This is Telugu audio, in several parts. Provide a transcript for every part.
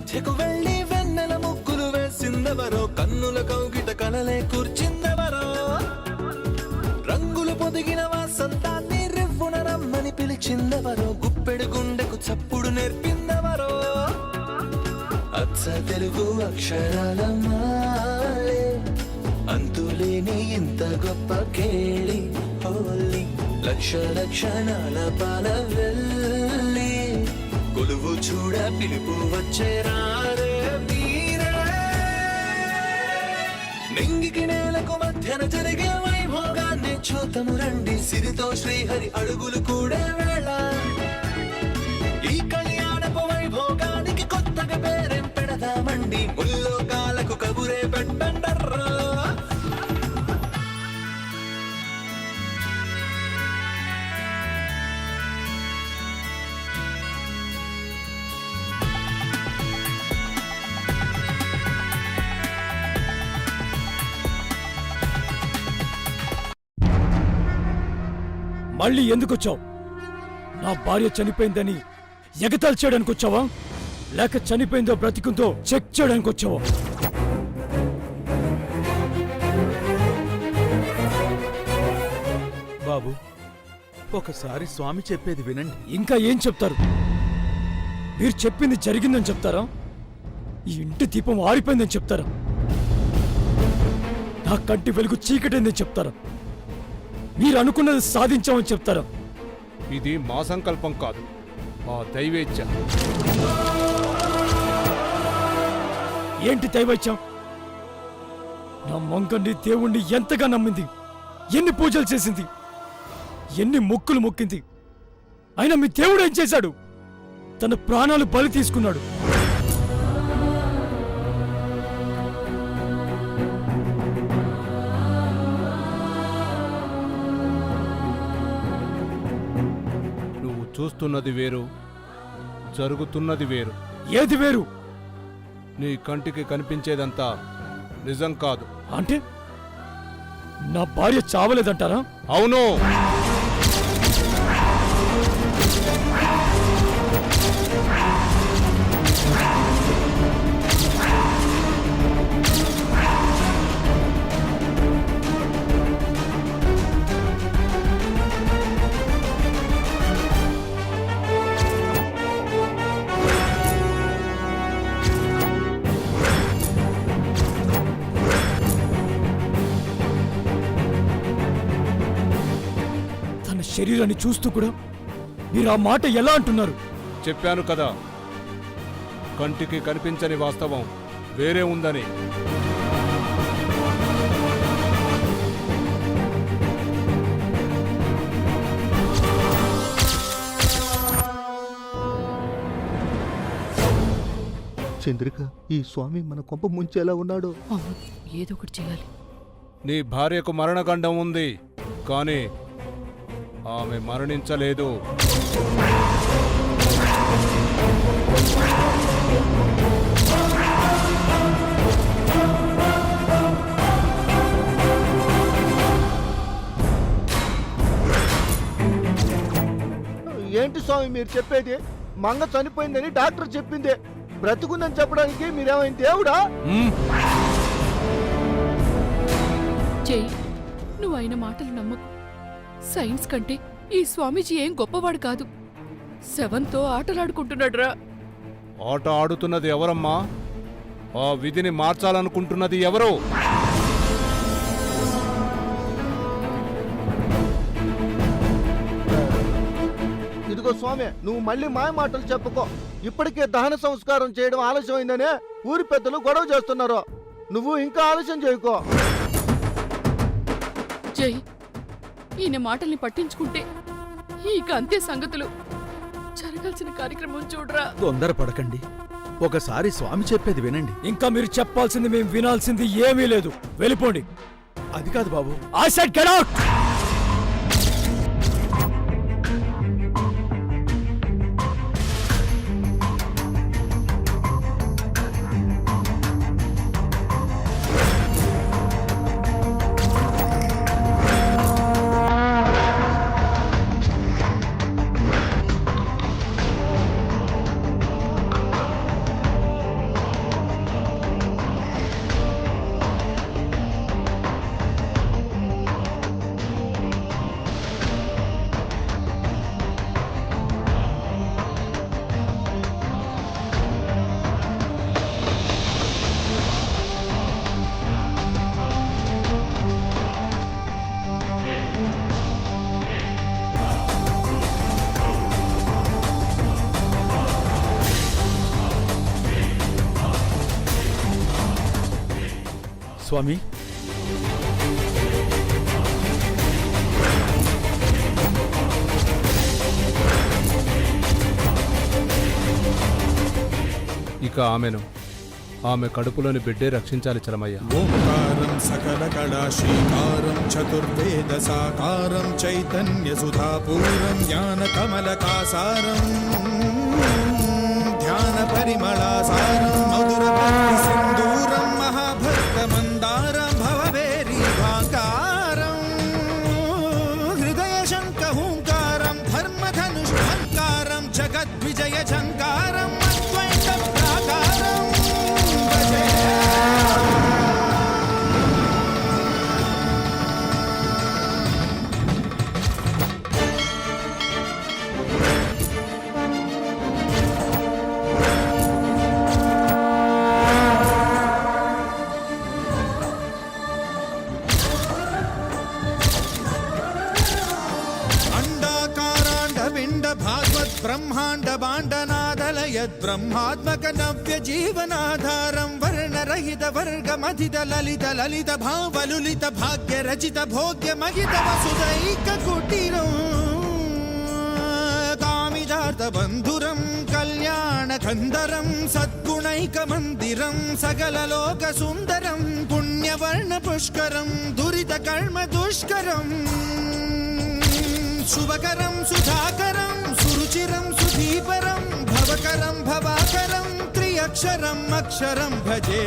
మధ్యకు వెళ్ళి వెన్నెల ముగ్గులు వేసిందెవరో, కన్నుల కౌగిట కలలే కూర్చిందెవరో, రంగులు పొదిగిన వాసంతాన్ని రివ్వున రమ్మని పిలిచిందెవరో, గుప్పెడు గుండెకు చప్పుడు నేర్పిందెవరో, అచ్చ తెలుగు అక్షరాల మాలే అంతులేని ఇంత గొప్ప కేళి హోలీ, లక్ష లక్షణాల పాల వెళ్ళి కొలువు చూడ పిలుపు వచ్చేరారే మీరే. నింగికి నేలకు మధ్యన జరిగే వైభోగాన్ని చూతము రండి, సిరితో శ్రీహరి అడుగులు కూడా వేళ. ఈ కళ్యాణపు వైభోగానికి కొత్తగా పేరేం పెడదామండి, ముల్లోకాలకు కబురే పెట్టండర్రా. మళ్ళీ ఎందుకొచ్చావు? నా భార్య చనిపోయిందని ఎగతాళి చేయడానికి వచ్చావా, లేక చనిపోయిందో బ్రతికుందో చెక్ చేయడానికి వచ్చావా? బాబు, ఒకసారి స్వామి చెప్పేది వినండి. ఇంకా ఏం చెప్తారు? మీరు చెప్పింది జరిగిందని చెప్తారా? ఈ ఇంటి దీపం ఆరిపోయిందని చెప్తారా? నా కంటి వెలుగు చీకటైందని చెప్తారా? మీరు అనుకున్నది సాధించామని చెప్తారా? ఇది మా సంకల్పం కాదు, మా దైవేచ్ఛ. ఏంటి దైవైత్యం? నా మంగన్ని దేవుణ్ణి ఎంతగా నమ్మింది, ఎన్ని పూజలు చేసింది, ఎన్ని మొక్కులు మొక్కింది. అయినా మీ దేవుడు ఏం చేశాడు? తన ప్రాణాలు బలి తీసుకున్నాడు. చూస్తున్నది వేరు, జరుగుతున్నది వేరు. ఏది వేరు? నీ కంటికి కనిపించేదంతా నిజం కాదు. అంటే నా భార్య చావలేదంటారా? అవును. శరీరాన్ని చూస్తూ కూడా మీరు ఆ మాట ఎలా అంటున్నారు? చెప్పాను కదా, కంటికి కనిపించని వాస్తవం వేరే ఉందని. చంద్రిక, ఈ స్వామి మన కొంప ముంచేలా ఉన్నాడు. ఏదో ఒకటి చేయాలి. నీ భార్యకు మరణగండం ఉంది, కానీ ఆమె మరణించలేదు. ఏంటి స్వామి మీరు చెప్పేది? మంగ చనిపోయిందని డాక్టర్ చెప్పింది, బ్రతుకుందని చెప్పడానికి మీరేమైనా దేవుడా? జై, నువ్వు ఆయన మాటలు నమ్మకు. సైన్స్ కంటే ఈ స్వామీజీ ఏం గొప్పవాడు కాదు. శవంతో ఆటలాడుకుంటున్నాడు రా. ఆట ఆడుతున్నది ఎవరమ్మా? ఆ విధిని మార్చాలనుకుంటున్నది ఎవరు? ఇదిగో స్వామి, నువ్వు మళ్ళీ మాయ మాటలు చెప్పుకో. ఇప్పటికే దహన సంస్కారం చేయడం ఆలస్యమైందనే ఊరి పెద్దలు గొడవ చేస్తున్నారు. నువ్వు ఇంకా ఆలస్యం చేయకో. జై, ఈయన మాటల్ని పట్టించుకుంటే ఇక అంతే సంగతులు. జరగాల్సిన కార్యక్రమం చూడరా. తొందరపడకండి, ఒకసారి స్వామి చెప్పేది వినండి. ఇంకా మీరు చెప్పాల్సింది మేము వినాల్సింది ఏమీ లేదు. వెళ్ళిపోండి. అది కాదు బాబు. I said get out. స్వామి, ఇక ఆమె కడుపులోని బిడ్డే రక్షించాలి చలమయ్య. ఓంకారం సకల కళా శ్రీకారం చతుర్వేద సాకారం చైతన్య సుధాపూరం జ్ఞాన కమలకాసారం ధ్యాన పరిమళాసారం మధుర భక్తి సింధూరం మహాభక్త మందారం భవవేరి భాకారం హృదయ శంఖ హూంకారం ధర్మధనుష్కారం జగద్విజయ ఝంకారం అద్వైత ప్రాకారం భజే. అండాకారాండ విండ భాగవత్ బ్రహ్మాండ బాండనాదలయద్ బ్రహ్మాత్మక నవ్య జీవనాధారం వర్ణరహిత వర్గమధిత లలిత లలిత భావలులిత భాగ్య రచిత భోగ్య మహిత వసుదైక కుటీరం కామిదార్థ బంధురం కళ్యాణ కందరం సద్గుణైక మందిరం సకల లోక సుందరం పుణ్యవర్ణ పుష్కరం దురిత కర్మ దుష్కరం శుభకరం సుధాకరం సురుచిరం సుధీపరం భవకరం భవాకరం త్రియక్షరం అక్షరం భజే.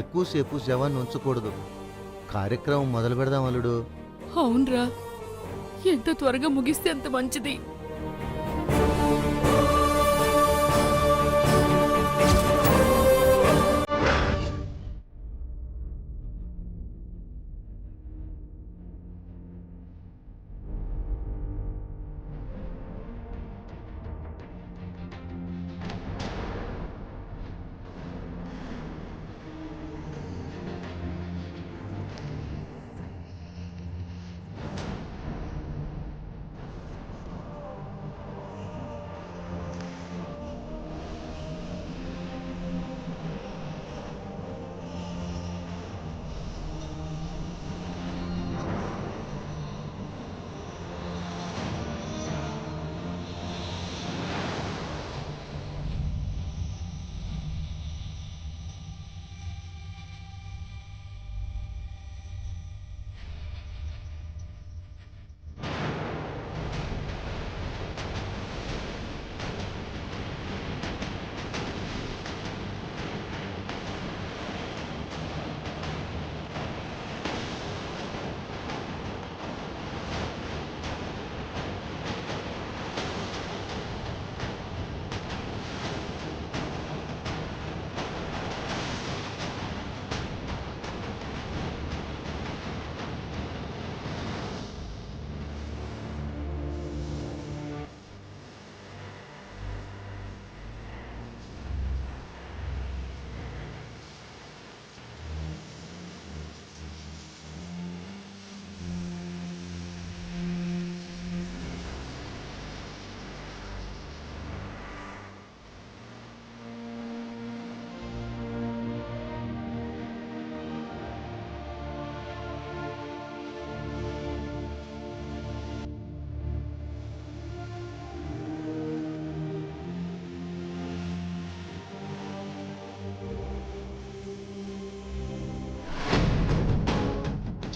ఎక్కువసేపు శవాన్ని ఉంచకూడదు. కార్యక్రమం మొదలు పెడదాం అల్లుడు. అవునరా, ఎంత త్వరగా ముగిస్తే అంత మంచిది.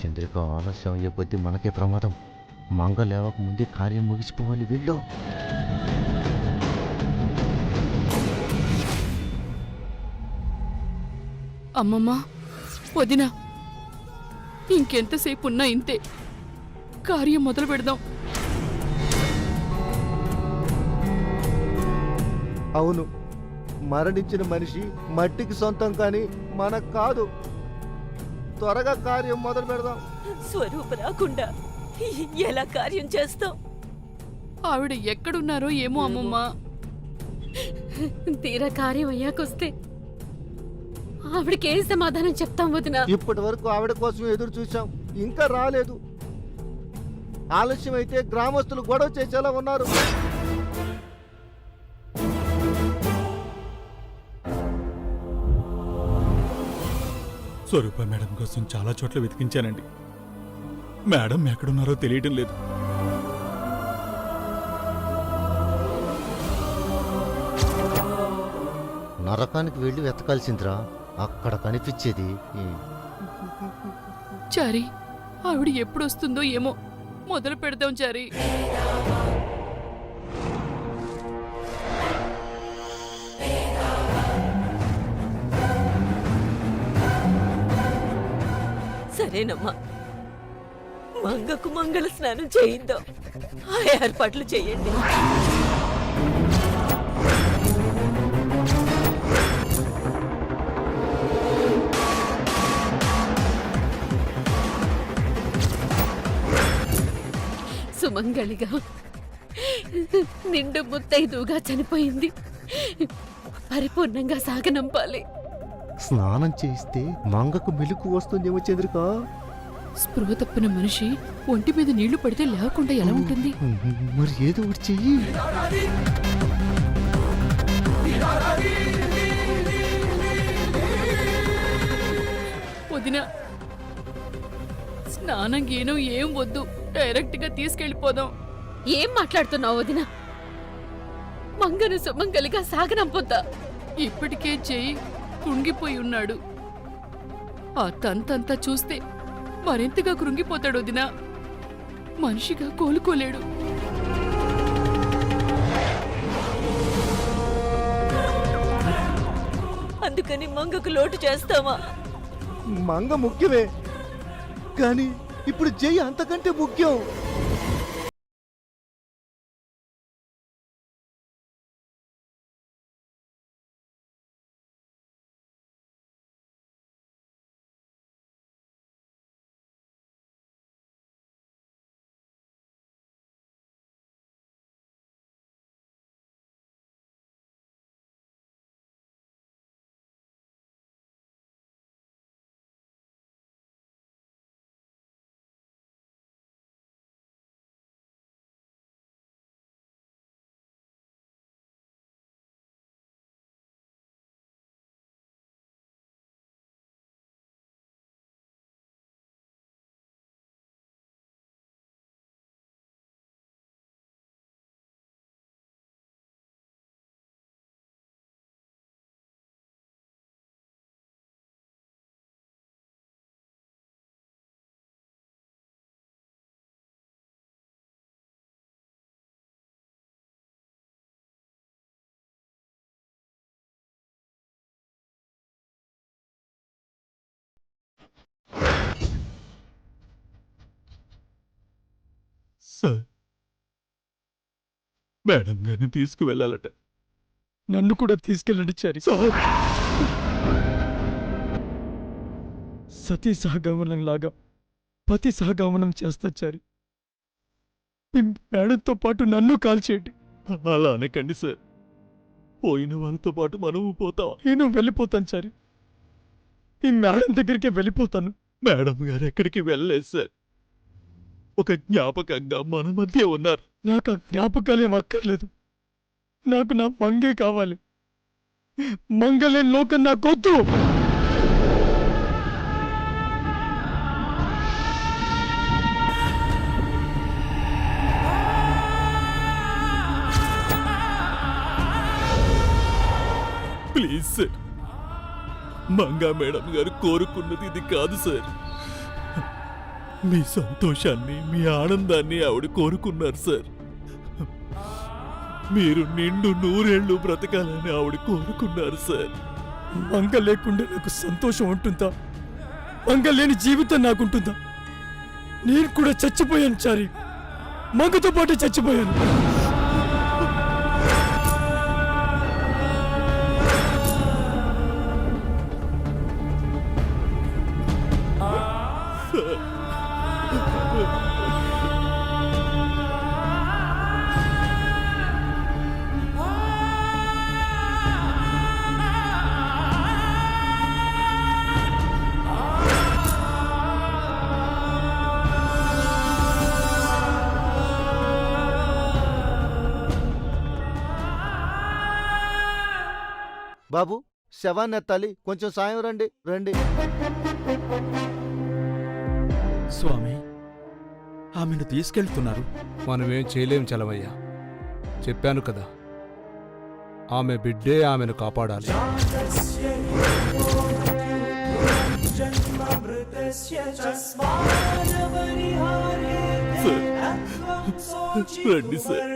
చంద్రిక ఆలస్యం అయ్యే కొద్దీ మనకే ప్రమాదం. మంగ లేవక ముందే కార్యం ముగిసిపోవాలి. వీళ్ళు అమ్మమ్మ, వదినా, ఇంకెంతసేపు ఉన్నా ఇంతే. కార్యం మొదలు పెడదాం. అవును, మరణించిన మనిషి మట్టికి సొంతం కానీ మనకు కాదు. త్వరగా కార్యం మొదలు పెడదాం. స్వరూప రాకుండా ఎలా కార్యం చేస్తాం? ఆవిడ ఎక్కడున్నారో ఏమో అమ్మమ్మ. తీరా కార్యం అయ్యాకొస్తే ఆవిడకేం సమాధానం చెప్తాం వదినా? ఇప్పటి వరకు ఆవిడ కోసం ఎదురు చూసాం, ఇంకా రాలేదు. ఆలస్యం అయితే గ్రామస్తులు గొడవ చేసేలా ఉన్నారు. స్వరూప మేడం కోసం చాలా చోట్ల వెతికించానండి. మేడం ఎక్కడున్నారో తెలియటం లేదు. నరకానికి వెళ్ళి వెతకాల్సిందిరా, అక్కడ కనిపించేది. చారి, ఆవిడ ఎప్పుడొస్తుందో ఏమో. మొదలు పెడదాం చారి. సరేనమ్మా, మంగకు మంగళ స్నానం చేయిద్దాం. ఆ ఏర్పాట్లు చేయండి. సుమంగళిగా నిండు ముత్తైదుగా చనిపోయింది. పరిపూర్ణంగా సాగనంపాలి. స్నానం చేస్తే మంగకు మెలుకు వస్తుందేమో చంద్రిక. స్పృహ తప్పిన మనిషి ఒంటి మీద నీళ్లు పడితే లేకుండా ఎలా ఉంటుంది? మరి ఏదో ఒకటి చెయ్యి. వదినా, స్నానం గీనం ఏం వద్దు, డైరెక్ట్ గా తీసుకెళ్లిపోదాం. ఏం మాట్లాడుతున్నావు వదినా? మంగను సుమంగలిగా సాగనంపొద్దా? ఇప్పటికే చెయ్యి కృంగిపోయి ఉన్నాడు. ఆ తంతంతా చూస్తే మరింతగా కృంగిపోతాడు వదినా. మనిషిగా కోలుకోలేడు. అందుకని మంగకు లోటు చేస్తావా? మంగ ముఖ్యమే, కానీ ఇప్పుడు జై అంతకంటే ముఖ్యం. సార్, మేడం గారిని తీసుకువెళ్ళాలట. నన్ను కూడా తీసుకెళ్ళండి చారి. సార్, సతీ సహగమనం లాగా పతి సహగమనం చేస్తా చారి. మీ మేడంతో పాటు నన్ను కాల్చేయండి. అలా అనకండి సార్. పోయిన వాళ్ళతో పాటు మనము పోతాం. నేను వెళ్ళిపోతాను చారి. ఈ మేడం దగ్గరికి వెళ్ళిపోతాను. మేడం గారు ఎక్కడికి వెళ్ళలేదు సార్. ఒక జ్ఞాపకంగా మన మధ్య ఉన్నారు. నాకు ఆ జ్ఞాపకాలేం అక్కర్లేదు. నాకు నా మంగే కావాలి. మంగలేని లోకం నాకొద్దు. ప్లీజ్ సార్, మంగా మేడం గారు కోరుకున్నది ఇది కాదు సార్. మీ సంతోషాన్ని, మీ ఆనందాన్ని ఆవిడ కోరుకున్నారు సార్. మీరు నిండు 100 ఏళ్ళు బ్రతకాలని ఆవిడ కోరుకున్నారు సార్. మంగ లేకుండా నాకు సంతోషం ఉంటుందా? మంగ లేని జీవితం నాకుంటుందా? నేను కూడా చచ్చిపోయాను చారి, మంగతో పాటు చచ్చిపోయాను. బాబు, శవాన్ని ఎత్తాలి, కొంచెం సాయం రండి. రండి. స్వామి, ఆమెను తీసుకెళ్తున్నారు. మనమేం చేయలేం చలమయ్యా. చెప్పాను కదా, ఆమె బిడ్డే ఆమెను కాపాడాలి. రండి సార్.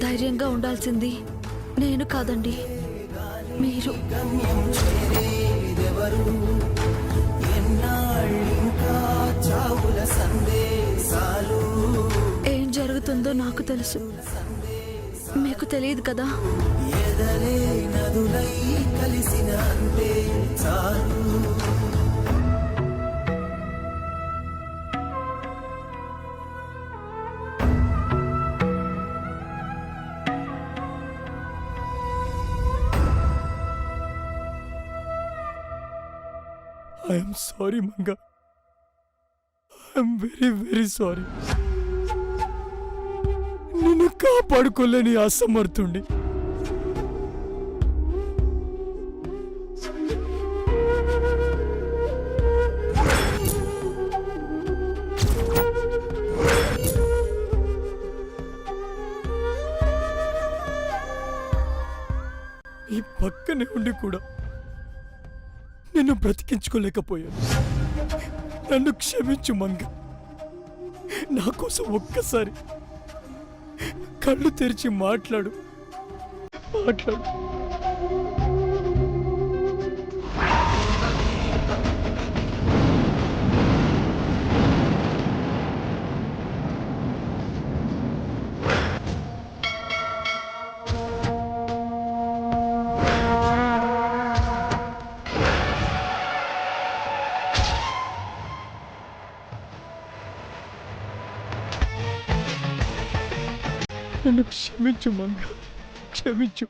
ధైర్యంగా ఉండాల్సింది నేను కాదండి, మీరు. ఏం జరుగుతుందో నాకు తెలుసు, మీకు తెలియదు కదా. I'm sorry Manga, I'm very very sorry. నిన్ను కాపాడుకోలేని అసమర్థుండి. ఈ పక్కనే ఉండి కూడా నిన్ను బ్రతికించుకోలేకపోయాను. నన్ను క్షమించు మంగ. నా కోసం ఒక్కసారి కళ్ళు తెరిచి మాట్లాడు. నన్ను క్షమించు మంగ, క్షమించు.